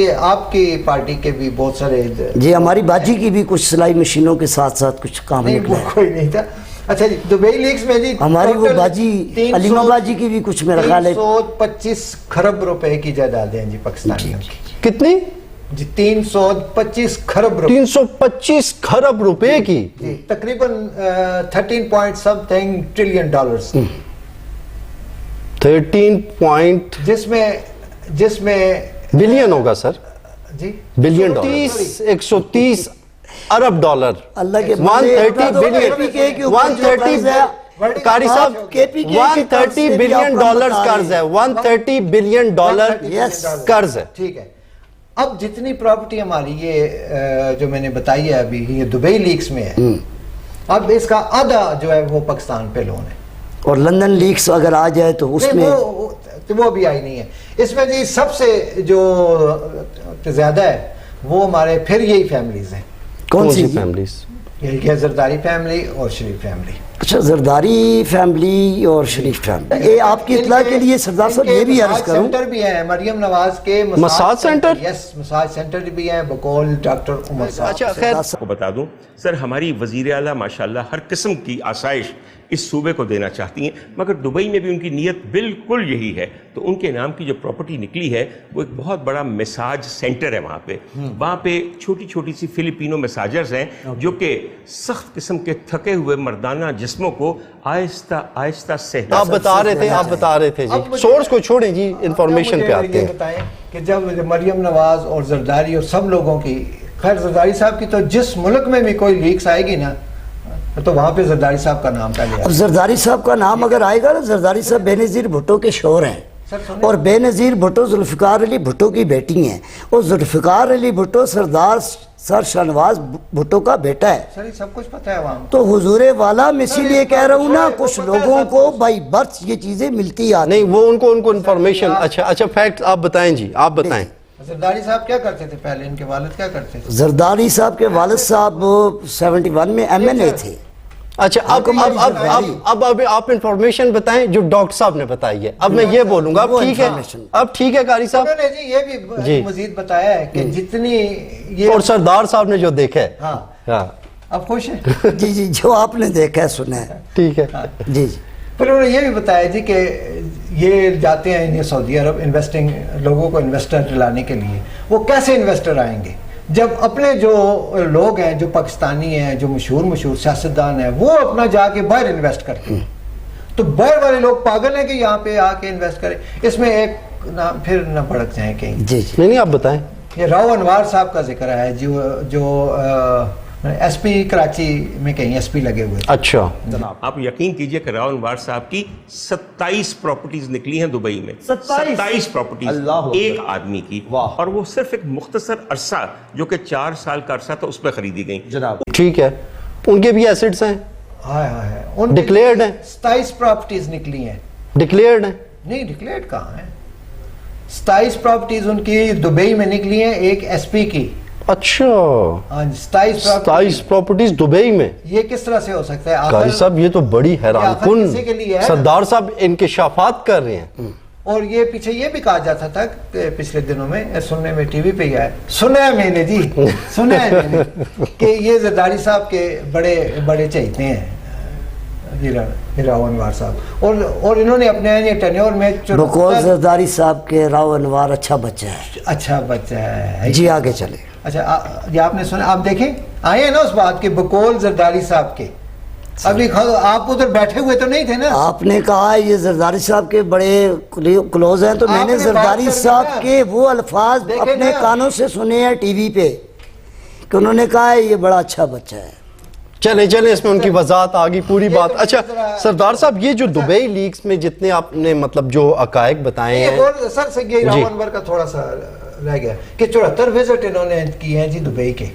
کی پارٹی کے بھی بہت سارے جی ہماری باجی کی بھی کچھ سلائی مشینوں کے ساتھ ساتھ کچھ کام نہیں نکلا وہ ہے. کوئی نہیں تھا. اچھا جی دبئی لیگز میں جی ہماری وہ باجی علیمہ باجی کی بھی کچھ میرا خیال ہے 325 خرب روپے کی جائیدادیں ہیں جی پاکستانیوں کی کتنی جی 325 خرب روپے 325 خرب روپے کی جی تقریباً 13 point something trillion dollars 13 point جس میں بلین ہوگا سر جی بلین ڈالر 130 ارب ڈالر اللہ کے 130 بلین 130 قاری صاحب KPK کے قرض 130 سے بھی بلین آپ ڈالر بتا قرض رہے ہے 130 بلین ڈالر قرض ہے ٹھیک ہے. اب جتنی پراپرٹی ہماری یہ جو میں نے بتائی ہے ابھی یہ دبئی لیگز میں ہے اب اس کا آدھا جو ہے وہ پاکستان پہ لون ہے اور لندن لیگز اگر آ جائے تو اس میں وہ بھی آئی نہیں ہے. اس میں جی سب سے جو زیادہ ہے وہ ہمارے پھر یہی فیملیز ہیں. کون سی فیملیز یہی ہے زرداری فیملی اور شریف فیملی. اچھا زرداری فیملی اور شریف فیملی یہ آپ کی اطلاع کے لیے سردار صاحب یہ بھی عرض کروں سینٹر بھی ہیں مریم نواز کے مساج سینٹر یس مساج سینٹر بھی ہیں بقول ڈاکٹر عمر صاحب. اچھا خیر کو بتا دوں سر ہماری وزیر اعلیٰ ماشاءاللہ ہر قسم کی آسائش اس صوبے کو دینا چاہتی ہیں مگر دبئی میں بھی ان کی نیت بالکل یہی ہے تو ان کے نام کی جو پراپرٹی نکلی ہے وہ ایک بہت بڑا مساج سینٹر ہے وہاں پہ چھوٹی چھوٹی سی فلپینو مساجرز ہیں جو کہ سخت قسم کے تھکے ہوئے مردانہ جسموں کو آہستہ آہستہ سہلا آپ بتا رہے تھے جی سورس کو چھوڑیں جی انفارمیشن پہ آتے ہیں بتائیں کہ جب مریم نواز اور زرداری اور سب لوگوں کی خیر زرداری صاحب کی تو جس ملک میں بھی کوئی لیکس آئے گی نا تو وہاں پہ زرداری صاحب کا نام پہلے اب زرداری صاحب کا نام اگر آئے گا نا زرداری صاحب بے نظیر بھٹو کے شوہر ہیں اور بے نظیر بھٹو ذوالفقار علی بھٹو کی بیٹی ہیں اور ذوالفقار علی بھٹو سردار سر شاہنواز بھٹو کا بیٹا ہے. سر سب کچھ پتہ ہے عوام تو حضور والا میں اسی لیے کہہ رہا ہوں نا کچھ لوگوں کو بائی برتھ یہ چیزیں ملتی آتی نہیں وہ ان کو انفارمیشن اچھا فیکٹ آپ بتائیں جی آپ بتائیں. زرداری صاحب کیا کرتے تھے پہلے ان کے والد کیا کرتے تھے؟ زرداری صاحب کے والد صاحب 71 میں MNA تھے. اچھا اب آپ انفارمیشن بتائیں جو ڈاکٹر صاحب نے بتائی ہے. اب میں یہ بولوں گا اب ٹھیک ہے قاری صاحب انہوں نے جی یہ بھی مزید بتایا ہے کہ جتنی یہ اور سردار صاحب نے جو دیکھا ہے ہاں اب خوش ہیں جی جو آپ نے دیکھا ہے سنا ہے ٹھیک ہے جی پھر انہوں نے یہ بھی بتایا جی کہ یہ جاتے ہیں سعودی عرب انویسٹنگ لوگوں کو انویسٹر دلانے کے لیے وہ کیسے انویسٹر آئیں گے جب اپنے جو لوگ ہیں جو پاکستانی ہیں جو مشہور سیاستدان ہیں وہ اپنا جا کے باہر انویسٹ کرتے ہیں تو باہر والے لوگ پاگل ہیں کہ یہاں پہ آ کے انویسٹ کریں. اس میں ایک پھر نہ بھڑک جائیں کہیں جی نہیں آپ بتائیں. یہ راؤ انوار صاحب کا ذکر ہے جو ایس پی کراچی میں کہیں ایس پی لگے ہوئے. اچھا آپ یقین کیجئے کہ راؤ انوار صاحب کی 27 پراپرٹیز نکلی ہیں دبئی میں 27 پراپرٹیز ایک آدمی کی اور وہ صرف ایک مختصر عرصہ جو کہ 4 سال کا عرصہ تھا اس پہ خریدی گئی. ٹھیک ہے ان کے بھی ایسٹس ہیں ڈکلیئرڈ ہیں 27 پراپرٹیز نکلی ہیں ڈکلیئرڈ ہیں نہیں ڈکلیئرڈ کہاں ہیں 27 پراپرٹیز ان کی دبئی میں نکلی ہیں ایک ایس پی کی. اچھا 27 پراپرٹیز دبئی میں یہ کس طرح سے ہو سکتا ہے قاری صاحب یہ تو بڑی حیران کن سردار صاحب انکشافات کر رہے ہیں. اور یہ پیچھے یہ بھی کہا جاتا تھا کہ پچھلے دنوں میں سننے میں ٹی وی پہ ہی آیا سنا ہے میں نے جی سنا ہے میں نے کہ یہ زرداری صاحب کے بڑے چہیتے ہیں راؤ انوار صاحب اور انہوں نے اپنے ٹینیور میں بقول زرداری صاحب کے راؤ انوار اچھا بچہ ہے جی آگے چلے. اچھا یہ آپ نے سنا آپ دیکھیں آئے ہیں نا اس بات کے بقول زرداری صاحب کے ابھی آپ ادھر بیٹھے ہوئے تو نہیں تھے نا آپ نے کہا یہ زرداری صاحب کے بڑے کلوز ہیں تو میں نے زرداری صاحب کے وہ الفاظ اپنے کانوں سے سنے ہیں ٹی وی پہ کہ انہوں نے کہا ہے یہ بڑا اچھا بچہ ہے. چلیں اس میں ان کی وضاحت آگئی پوری بات. اچھا سردار صاحب یہ جو دبئی لیگز میں جتنے آپ نے مطلب جو حقائق بتائے ہیں سر سے یہ راؤ انور کا تھوڑا سا رہ گیا کہ 74 وزٹ انہوں نے کیے ہیں جی دبئی کے.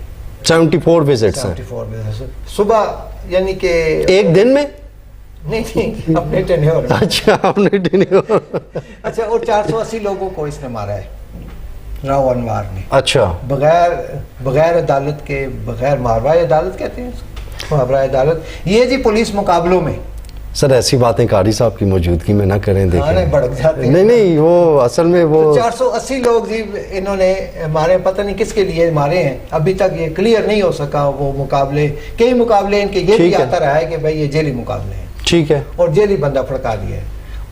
74 وزٹس ہیں 74 وزٹ صبح, یعنی کہ ایک دن میں. نہیں اپنے ٹینیور. اچھا اپنے ٹینیور. اچھا, اور 480 لوگوں کو اس نے مارا ہے راؤ انوار نے. اچھا بغیر عدالت کے, بغیر ماورائے عدالت کہتے ہیں ماورائے عدالت. یہ جی پولیس مقابلوں میں. سر ایسی باتیں قاری صاحب کی موجودگی میں نہ کریں, دیکھیں بھڑک جاتے ہیں. نہیں وہ اصل میں وہ 480 لوگ جی انہوں نے مارے, پتہ نہیں کس کے لیے مارے ہیں, ابھی تک یہ کلیئر نہیں ہو سکا. وہ مقابلے, کئی مقابلے ان کے یہ بھی آتا رہا ہے کہ بھائی یہ جیلی مقابلے ہیں, ٹھیک ہے, اور جیلی بندہ پھڑکا دیا ہے,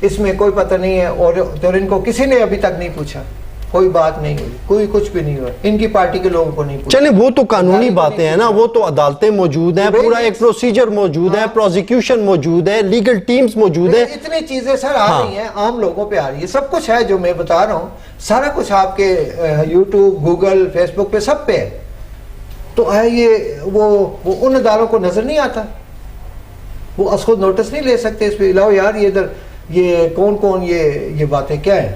اس میں کوئی پتہ نہیں ہے. اور ان کو کسی نے ابھی تک نہیں پوچھا, کوئی بات نہیں ہوئی, کوئی کچھ بھی نہیں ہوا. ان کی پارٹی کے لوگوں کو نہیں پوچھا. چلیں وہ تو قانونی باتیں ہیں نا, وہ تو عدالتیں موجود ہیں, پورا ایک پروسیجر موجود ہے, پروزیکیوشن موجود ہے, لیگل ٹیمز موجود ہیں. اتنی چیزیں سر آ رہی ہیں, عام لوگوں پہ آ رہی ہے. سب کچھ ہے جو میں بتا رہا ہوں, سارا کچھ آپ کے یوٹیوب, گوگل, فیس بک پہ سب پہ ہے. تو یہ وہ ان اداروں کو نظر نہیں آتا, وہ اس کو نوٹس نہیں لے سکتے اس پہ. لاؤ یار یہ ادھر یہ کون یہ باتیں کیا ہیں.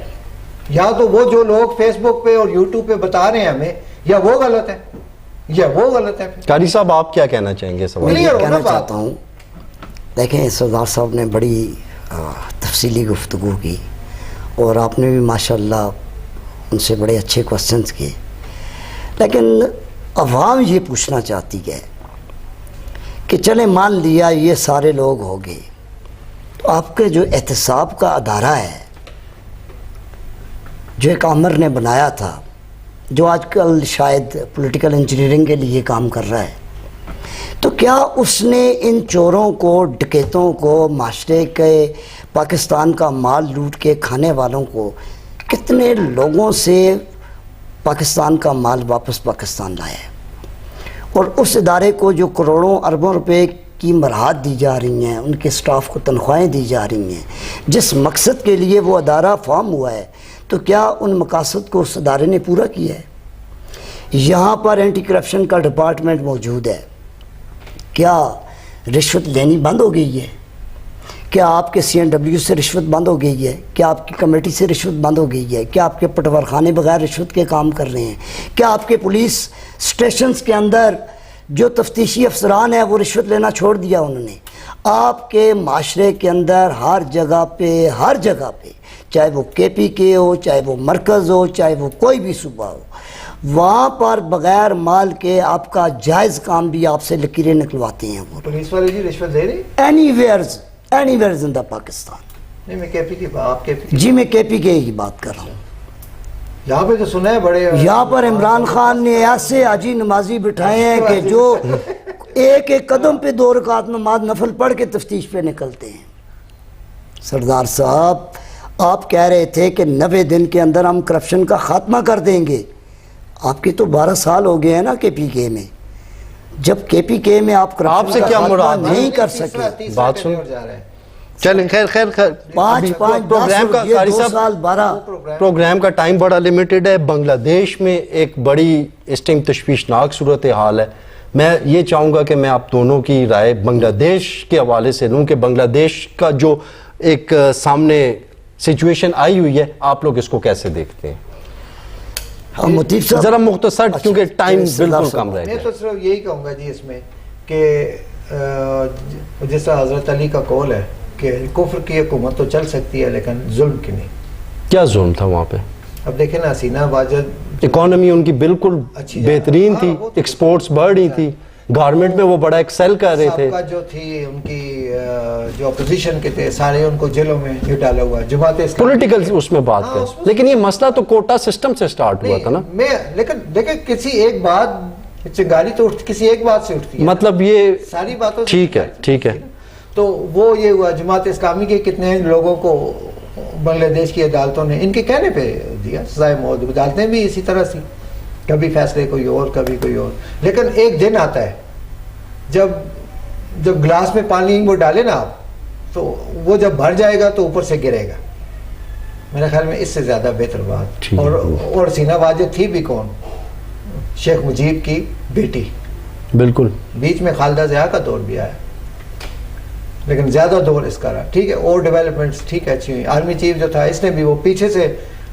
یا تو وہ جو لوگ فیس بک پہ اور یوٹیوب پہ بتا رہے ہیں ہمیں, یا وہ غلط ہے یا وہ غلط ہے. قاری صاحب آپ کیا کہنا چاہیں گے سوال؟ میں کہنا چاہتا ہوں, دیکھیں سردار صاحب نے بڑی تفصیلی گفتگو کی, اور آپ نے بھی ماشاءاللہ ان سے بڑے اچھے کوسچنز کیے. لیکن عوام یہ پوچھنا چاہتی ہے کہ چلیں مان لیا یہ سارے لوگ ہو گئے, تو آپ کے جو احتساب کا ادارہ ہے, جو ایک عامر نے بنایا تھا, جو آج کل شاید پولیٹیکل انجینئرنگ کے لیے کام کر رہا ہے, تو کیا اس نے ان چوروں کو, ڈکیتوں کو, معاشرے کے پاکستان کا مال لوٹ کے کھانے والوں کو, کتنے لوگوں سے پاکستان کا مال واپس پاکستان لایا ہے؟ اور اس ادارے کو جو کروڑوں اربوں روپے کی مراحت دی جا رہی ہیں, ان کے سٹاف کو تنخواہیں دی جا رہی ہیں, جس مقصد کے لیے وہ ادارہ فارم ہوا ہے, تو کیا ان مقاصد کو اس ادارے نے پورا کیا ہے؟ یہاں پر اینٹی کرپشن کا ڈپارٹمنٹ موجود ہے, کیا رشوت لینی بند ہو گئی ہے؟ کیا آپ کے CNW سے رشوت بند ہو گئی ہے؟ کیا آپ کی کمیٹی سے رشوت بند ہو گئی ہے؟ کیا آپ کے پٹوار خانے بغیر رشوت کے کام کر رہے ہیں؟ کیا آپ کے پولیس اسٹیشنز کے اندر جو تفتیشی افسران ہیں وہ رشوت لینا چھوڑ دیا انہوں نے؟ آپ کے معاشرے کے اندر ہر جگہ پہ چاہے وہ KPK ہو, چاہے وہ مرکز ہو, چاہے وہ کوئی بھی صوبہ ہو, وہاں پر بغیر مال کے آپ کا جائز کام بھی آپ سے لکیریں نکلواتے ہیں. وہ پولیس والے جی رشوت دے رہے اینی ویئرز ان دا پاکستان. نہیں میں KPK آپ KPK جی میں KPK کی بات کر رہا ہوں. یہاں پہ تو سنا ہے بڑے, یہاں پر عمران خان نے ایسے حاجی نمازی بٹھائے ہیں کہ جو ایک قدم پہ 2 رکعت نماز نفل پڑھ کے تفتیش پہ نکلتے ہیں. سردار صاحب آپ کہہ رہے تھے کہ 90 دن کے اندر ہم کرپشن کا خاتمہ کر دیں گے. آپ کی تو 12 سال ہو گئے ہیں نا KPK میں. جب KPK میں آپ کرپشن سے کا کیا خاتمہ مراد نہیں کر سکے, بات سن, چلیں خیر پروگرام کا قاری صاحب 12 پروگرام کا ٹائم بڑا لیمیٹڈ ہے. بنگلہ دیش میں ایک بڑی اس ٹائم تشویشناک صورتحال ہے. میں یہ چاہوں گا کہ میں آپ دونوں کی رائے بنگلہ دیش کے حوالے سے لوں کہ بنگلہ دیش کا جو ایک سامنے سچویشن آئی ہوئی ہے, آپ لوگ اس کو کیسے دیکھتے ہیں؟ مطیب صاحب ذرا مختصر, کیونکہ ٹائم بالکل کم رہے میں گا. تو صرف یہی کہوں گا جی اس میں کہ جس طرح حضرت علی کا قول ہے کہ کفر کی حکومت تو چل سکتی ہے لیکن ظلم کی نہیں. کیا ظلم تھا وہاں پہ؟ اب دیکھیں نا, حسینہ واجد اکانومی ان کی بالکل بہترین تھی, ایکسپورٹس بڑھ رہی تھی, گارمنٹ میں وہ بڑا ایکسل کر رہے تھے. سابقہ جو تھی ان کی جو اپوزیشن کے تھے سارے ان کو جیلوں میں یہ ڈالا ہوا. جماعت اسلامی پولیٹیکل اس میں بات کر, لیکن یہ مسئلہ تو کوٹا سسٹم سے سٹارٹ ہوا تھا نا. لیکن دیکھیں کسی ایک بات چنگاری تو کسی ایک بات سے اٹھتی ہے, مطلب یہ ساری باتوں ٹھیک ہے. تو وہ یہ ہوا جماعت اسلامی کے کتنے لوگوں کو بنگلہ دیش کی عدالتوں نے ان کے کہنے پہ دیا سزائے موت. عدالتیں بھی اسی طرح سی, کبھی فیصلے کوئی اور کبھی کوئی اور. لیکن ایک دن آتا ہے جب گلاس میں پانی وہ ڈالے نا آپ, تو وہ جب بھر جائے گا تو اوپر سے گرے گا. میرے خیال میں اس سے زیادہ بہتر بات. اور حسینہ واجد تھی بھی کون؟ شیخ مجیب کی بیٹی. بالکل بیچ میں خالدہ ضیاء کا دور بھی آیا, لیکن زیادہ دور اس کا رہا. ٹھیک ہے, اور ڈیولپمنٹس ٹھیک ہے اچھی ہوئی. آرمی چیف جو تھا اس نے بھی وہ پیچھے سے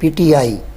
PTI,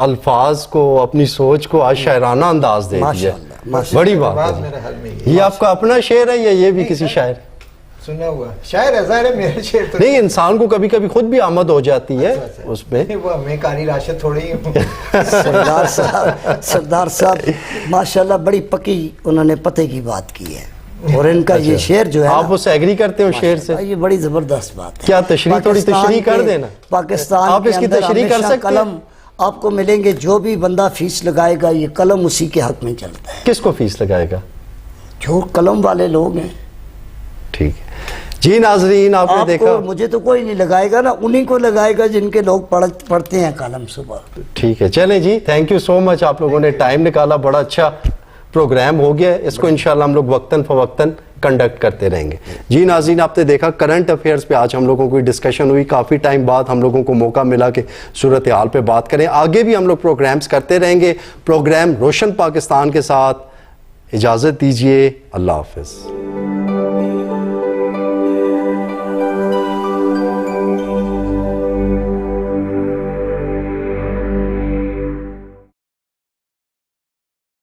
الفاظ کو اپنی سوچ کو آج شاعرانہ انداز دے دیا. ماشاءاللہ، ماشاءاللہ. بڑی بات ہے. میرے حال میں یہ یہ آپ کا اپنا شعر ہے یا یہ بھی کسی شاعر؟ سنا ہوا شاعر ہے، ظاہر ہے میرے شعر تو نہیں، انسان کو کبھی کبھی خود بھی آمد ہو جاتی ہے اس میں. وہ میں قاری راشد تھوڑی ہی ہوں. سردار صاحب ماشاءاللہ بڑی پکی انہوں نے پتے کی بات کی ہے، اور ان کا یہ شعر جو ہے آپ اس سے ایگری کرتے ہو شعر سے؟ یہ بڑی زبردست بات ہے. کیا تشریح تھوڑی تشریح کر دینا؟ پاکستان آپ کے اس کی اندر تشریح کر ہمیشہ سکتے ہیں؟ قلم آپ کو ملیں گے، جو بھی بندہ فیس لگائے گا یہ قلم اسی کے حق میں چلتا ہے. کس کو فیس لگائے گا؟ جو قلم والے لوگ ہیں. ٹھیک ہے جی ناظرین، آپ نے آپ دیکھا. کو مجھے تو کوئی نہیں لگائے گا نا، انہی کو لگائے گا جن کے لوگ پڑھتے ہیں قلم صبح. ٹھیک ہے چلیں جی، تھینک یو سو مچ. آپ لوگوں نے ٹائم نکالا، بڑا اچھا پروگرام ہو گیا. اس کو انشاءاللہ ہم لوگ وقتاً فوقتاً کنڈکٹ کرتے رہیں گے. جی ناظرین، آپ نے دیکھا کرنٹ افیئرز پہ آج ہم لوگوں کی ڈسکشن ہوئی. کافی ٹائم بعد ہم لوگوں کو موقع ملا کہ صورتحال پہ بات کریں. آگے بھی ہم لوگ پروگرامز کرتے رہیں گے. پروگرام روشن پاکستان کے ساتھ اجازت دیجیے. اللہ حافظ.